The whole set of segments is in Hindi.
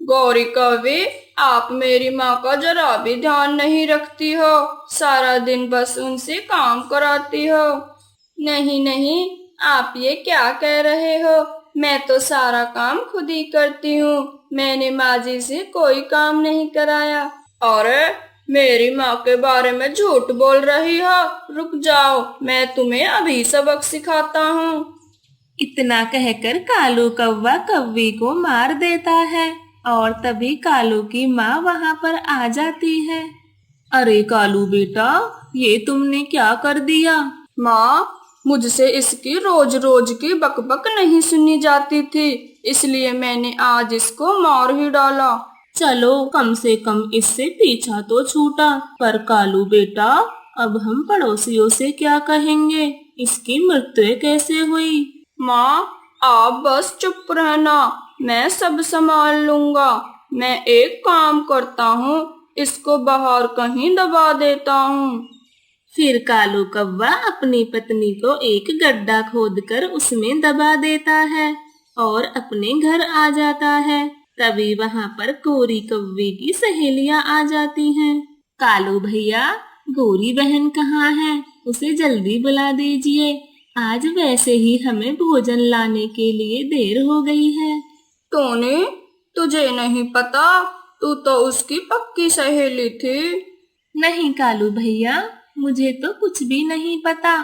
गौरी कवि, आप मेरी माँ का जरा भी ध्यान नहीं रखती हो। सारा दिन बस उनसे काम कराती हो। नहीं नहीं, आप ये क्या कह रहे हो? मैं तो सारा काम खुद ही करती हूँ। मैंने माँ जी से कोई काम नहीं कराया। अरे, मेरी माँ के बारे में झूठ बोल रही हो। रुक जाओ, मैं तुम्हें अभी सबक सिखाता हूँ। इतना कहकर कालू कौवा कव्वे को मार देता है और तभी कालू की माँ वहां पर आ जाती है। अरे कालू बेटा, ये तुमने क्या कर दिया? माँ, मुझसे इसकी रोज रोज की बकबक नहीं सुनी जाती थी, इसलिए मैंने आज इसको मार ही डाला। चलो कम से कम इससे पीछा तो छूटा। पर कालू बेटा, अब हम पड़ोसियों से क्या कहेंगे? इसकी मृत्यु कैसे हुई? माँ, आप बस चुप रहना, मैं सब संभाल लूंगा। मैं एक काम करता हूँ, इसको बाहर कहीं दबा देता हूँ। फिर कालू कौवा अपनी पत्नी को एक गड्ढा खोदकर उसमें दबा देता है और अपने घर आ जाता है। तभी वहां पर गोरी कौवे की सहेलियां आ जाती हैं। कालू भैया, गोरी बहन कहाँ है? उसे जल्दी बुला दीजिए। आज वैसे ही हमें भोजन लाने के लिए देर हो गई है। टोनी, तुझे नहीं पता? तू तो उसकी पक्की सहेली थी। नहीं कालू भैया, मुझे तो कुछ भी नहीं पता।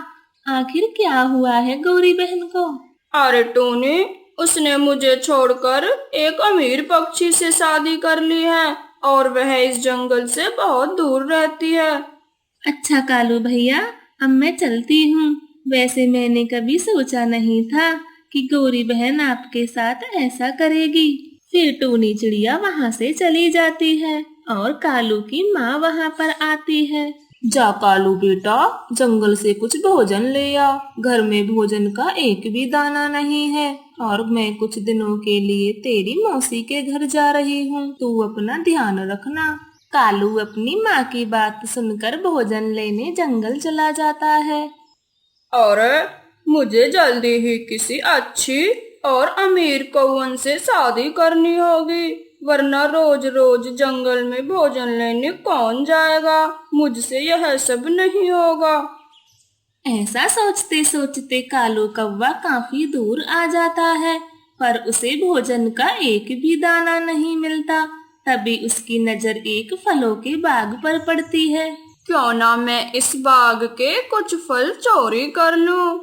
आखिर क्या हुआ है गौरी बहन को? अरे टोनी, उसने मुझे छोड़कर एक अमीर पक्षी से शादी कर ली है और वह इस जंगल से बहुत दूर रहती है। अच्छा कालू भैया, अब मैं चलती हूँ। वैसे मैंने कभी सोचा नहीं था कि गौरी बहन आपके साथ ऐसा करेगी। फिर टूनी चिड़िया वहां से चली जाती है और कालू की माँ वहां पर आती है। जा कालू बेटा, जंगल से कुछ भोजन ले आ। घर में भोजन का एक भी दाना नहीं है और मैं कुछ दिनों के लिए तेरी मौसी के घर जा रही हूँ। तू अपना ध्यान रखना। कालू अपनी माँ की बात सुनकर भोजन लेने जंगल चला जाता है। और मुझे जल्दी ही किसी अच्छी और अमीर कौवन से शादी करनी होगी, वरना रोज रोज जंगल में भोजन लेने कौन जाएगा? मुझसे यह सब नहीं होगा। ऐसा सोचते सोचते कालू कौवा काफी दूर आ जाता है, पर उसे भोजन का एक भी दाना नहीं मिलता। तभी उसकी नजर एक फलों के बाग पर पड़ती है। क्यों ना मैं इस बाग के कुछ फल चोरी कर लूं।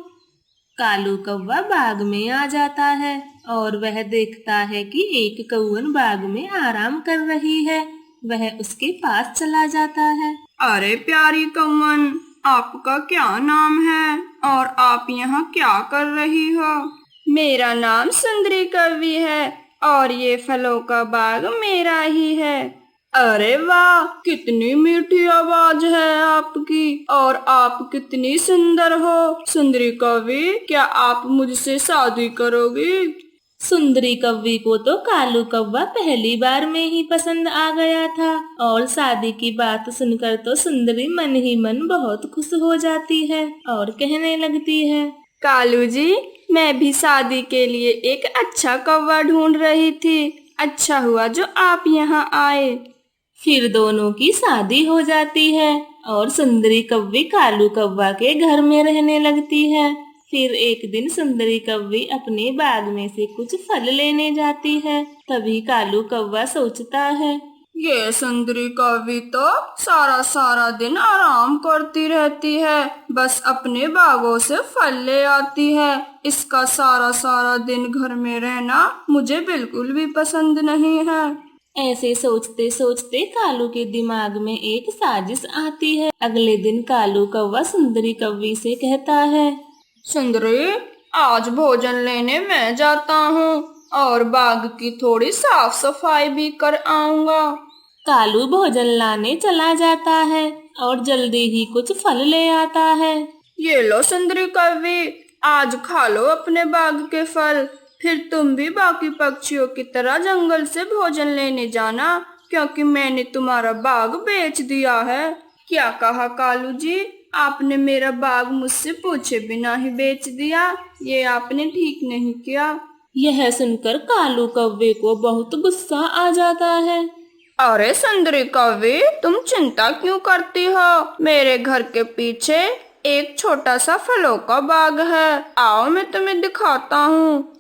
कालू कौवा बाग में आ जाता है और वह देखता है कि एक कौवन बाग में आराम कर रही है। वह उसके पास चला जाता है। अरे प्यारी कौवन, आपका क्या नाम है और आप यहाँ क्या कर रही हो? मेरा नाम सुंदरी कवि है और ये फलों का बाग मेरा ही है। अरे वाह, कितनी मीठी आवाज है आपकी और आप कितनी सुंदर हो। सुंदरी कवि, क्या आप मुझसे शादी करोगी? सुंदरी कव्वी को तो कालू कौवा पहली बार में ही पसंद आ गया था और शादी की बात सुनकर तो सुंदरी मन ही मन बहुत खुश हो जाती है और कहने लगती है, कालू जी, मैं भी शादी के लिए एक अच्छा कौवा ढूंढ रही थी। अच्छा हुआ जो आप यहाँ आए। फिर दोनों की शादी हो जाती है और सुंदरी कव्वी कालू कौवा के घर में रहने लगती है। फिर एक दिन सुंदरी कव्वी अपने बाग में से कुछ फल लेने जाती है। तभी कालू कौवा सोचता है, ये सुंदरी कवि तो सारा सारा दिन आराम करती रहती है, बस अपने बागों से फल ले आती है। इसका सारा सारा दिन घर में रहना मुझे बिल्कुल भी पसंद नहीं है। ऐसे सोचते सोचते कालू के दिमाग में एक साजिश आती है। अगले दिन कालू कौवा सुंदरी कव्वी से कहता है, सुंदरी, आज भोजन लेने मैं जाता हूँ और बाग की थोड़ी साफ सफाई भी कर आऊंगा। कालू भोजन लाने चला जाता है और जल्दी ही कुछ फल ले आता है। ये लो सुंदरी कवि, आज खा लो अपने बाग के फल। फिर तुम भी बाकी पक्षियों की तरह जंगल से भोजन लेने जाना, क्योंकि मैंने तुम्हारा बाग बेच दिया है। क्या कहा कालू जी? आपने मेरा बाग मुझसे पूछे बिना ही बेच दिया। ये आपने ठीक नहीं किया। यह सुनकर कालू कौवे को बहुत गुस्सा आ जाता है। अरे सुंदरी कौवे, तुम चिंता क्यों करती हो? मेरे घर के पीछे एक छोटा सा फलों का बाग है, आओ मैं तुम्हें दिखाता हूँ।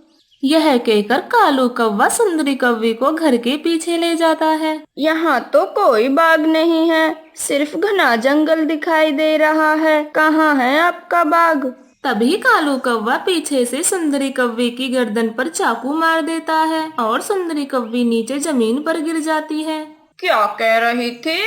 यह कहकर कालू कौवा सुंदरी कौवे को घर के पीछे ले जाता है। यहाँ तो कोई बाग नहीं है, सिर्फ घना जंगल दिखाई दे रहा है। कहाँ है आपका बाग? तभी कालू कौवा पीछे से सुंदरी कौवे की गर्दन पर चाकू मार देता है और सुंदरी कौवी नीचे जमीन पर गिर जाती है। क्या कह रही थी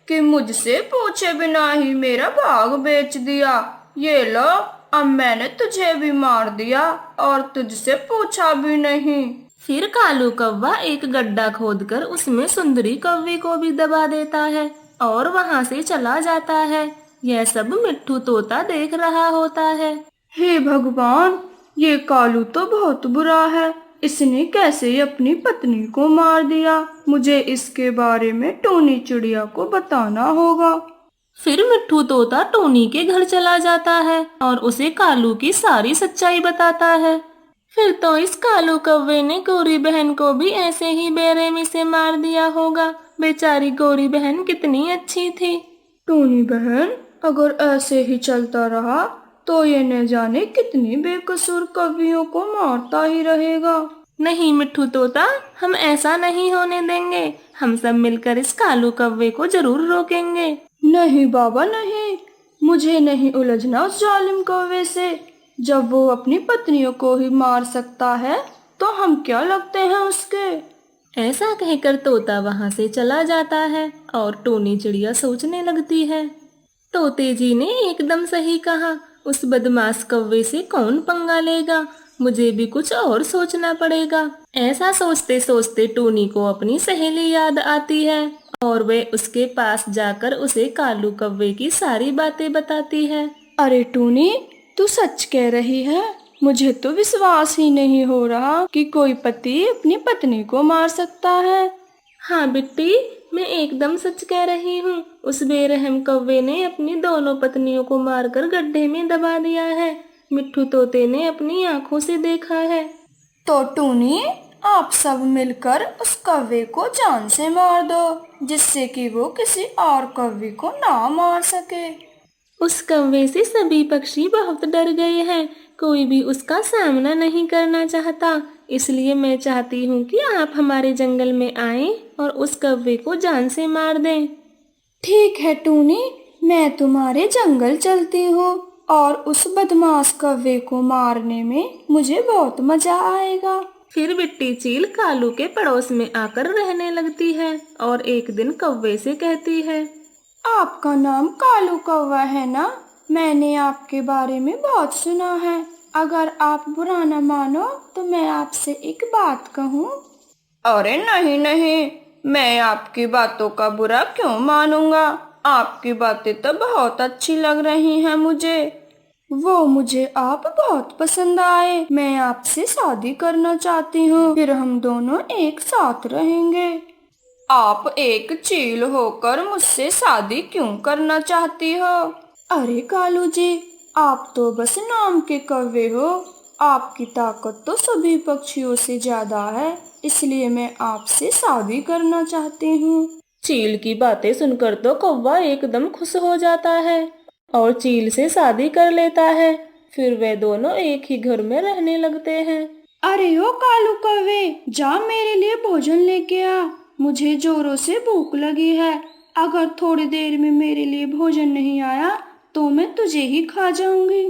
कि मुझसे पूछे बिना ही मेरा बाग बेच दिया? ये लो, अब मैंने तुझे भी मार दिया और तुझसे पूछा भी नहीं। फिर कालू कौवा एक गड्ढा खोदकर उसमें सुंदरी कौवे को भी दबा देता है और वहां से चला जाता है। यह सब मिट्ठू तोता देख रहा होता है। हे भगवान, ये कालू तो बहुत बुरा है। इसने कैसे अपनी पत्नी को मार दिया? मुझे इसके बारे में टूनी चिड़िया को बताना होगा। फिर मिट्ठू तोता टोनी के घर चला जाता है और उसे कालू की सारी सच्चाई बताता है। फिर तो इस कालू कौवे ने गौरी बहन को भी ऐसे ही बेरहमी से मार दिया होगा। बेचारी गौरी बहन कितनी अच्छी थी। टूनी बहन, अगर ऐसे ही चलता रहा तो ये न जाने कितनी बेकसूर कवियों को मारता ही रहेगा। नहीं मिट्ठू तोता, हम ऐसा नहीं होने देंगे। हम सब मिलकर इस कालू कौवे को जरूर रोकेंगे। नहीं बाबा नहीं, मुझे नहीं उलझना उस जालिम कौवे से। जब वो अपनी पत्नियों को ही मार सकता है तो हम क्या लगते हैं उसके। ऐसा कहकर तोता वहां से चला जाता है और टूनी चिड़िया सोचने लगती है। तोते जी ने एकदम सही कहा, उस बदमाश कौवे से कौन पंगा लेगा? मुझे भी कुछ और सोचना पड़ेगा। ऐसा सोचते सोचते टूनी को अपनी सहेली याद आती है और वे उसके पास जाकर उसे कालू कौवे की सारी बातें बताती है। अरे टूनी, तू सच कह रही है? मुझे तो विश्वास ही नहीं हो रहा कि कोई पति अपनी पत्नी को मार सकता है। हाँ बिट्टी, मैं एकदम सच कह रही हूँ। उस बेरहम कौवे ने अपनी दोनों पत्नियों को मारकर गड्ढे में दबा दिया है। मिट्ठू तोते ने अपनी आंखों से देखा है। तो टूनी, आप सब मिलकर उस कौवे को जान से मार दो, जिससे कि वो किसी और कौवे को ना मार सके। उस कौवे से सभी पक्षी बहुत डर गए हैं। कोई भी उसका सामना नहीं करना चाहता। इसलिए मैं चाहती हूँ कि आप हमारे जंगल में आएं और उस कौवे को जान से मार दें। ठीक है टूनी, मैं तुम्हारे जंगल चलती हूँ और उस बदमाश कौवे को मारने में मुझे बहुत मजा आएगा। फिर बिट्टी चील कालू के पड़ोस में आकर रहने लगती है और एक दिन कौवे से कहती है, आपका नाम कालू कौवा है ना? मैंने आपके बारे में बहुत सुना है। अगर आप बुरा न मानो तो मैं आपसे एक बात कहूँ। अरे नहीं नहीं, मैं आपकी बातों का बुरा क्यों मानूंगा? आपकी बातें तो बहुत अच्छी लग रही हैं मुझे। वो मुझे आप बहुत पसंद आए। मैं आपसे शादी करना चाहती हूँ, फिर हम दोनों एक साथ रहेंगे। आप एक चील होकर मुझसे शादी क्यों करना चाहती हो? अरे कालू जी, आप तो बस नाम के कौवे हो। आपकी ताकत तो सभी पक्षियों से ज्यादा है, इसलिए मैं आपसे शादी करना चाहती हूँ। चील की बातें सुनकर तो कौवा एकदम खुश हो जाता है और चील से शादी कर लेता है। फिर वे दोनों एक ही घर में रहने लगते हैं। अरे ओ कालू कौवे, जा मेरे लिए भोजन लेके आ। मुझे जोरों से भूख लगी है। अगर थोड़ी देर में मेरे लिए भोजन नहीं आया तो मैं तुझे ही खा जाऊंगी।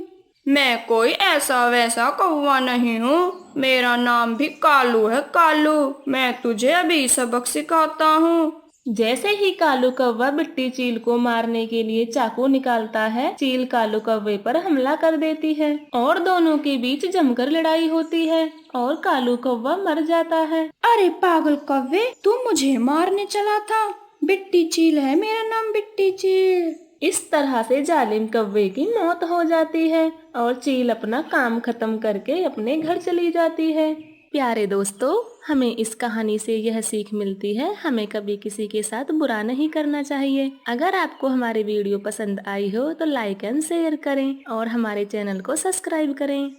मैं कोई ऐसा वैसा कौवा नहीं हूँ। मेरा नाम भी कालू है, कालू। मैं तुझे अभी सबक सिखाता हूँ। जैसे ही कालू कौवा बिट्टी चील को मारने के लिए चाकू निकालता है, चील कालू कौवे पर हमला कर देती है और दोनों के बीच जमकर लड़ाई होती है और कालू कौवा मर जाता है। अरे पागल कौवे, तू मुझे मारने चला था? बिट्टी चील है मेरा नाम, बिट्टी चील। इस तरह से जालिम कौवे की मौत हो जाती है और चील अपना काम खत्म करके अपने घर चली जाती है। प्यारे दोस्तों, हमें इस कहानी से यह सीख मिलती है, हमें कभी किसी के साथ बुरा नहीं करना चाहिए। अगर आपको हमारी वीडियो पसंद आई हो तो लाइक एंड शेयर करें और हमारे चैनल को सब्सक्राइब करें।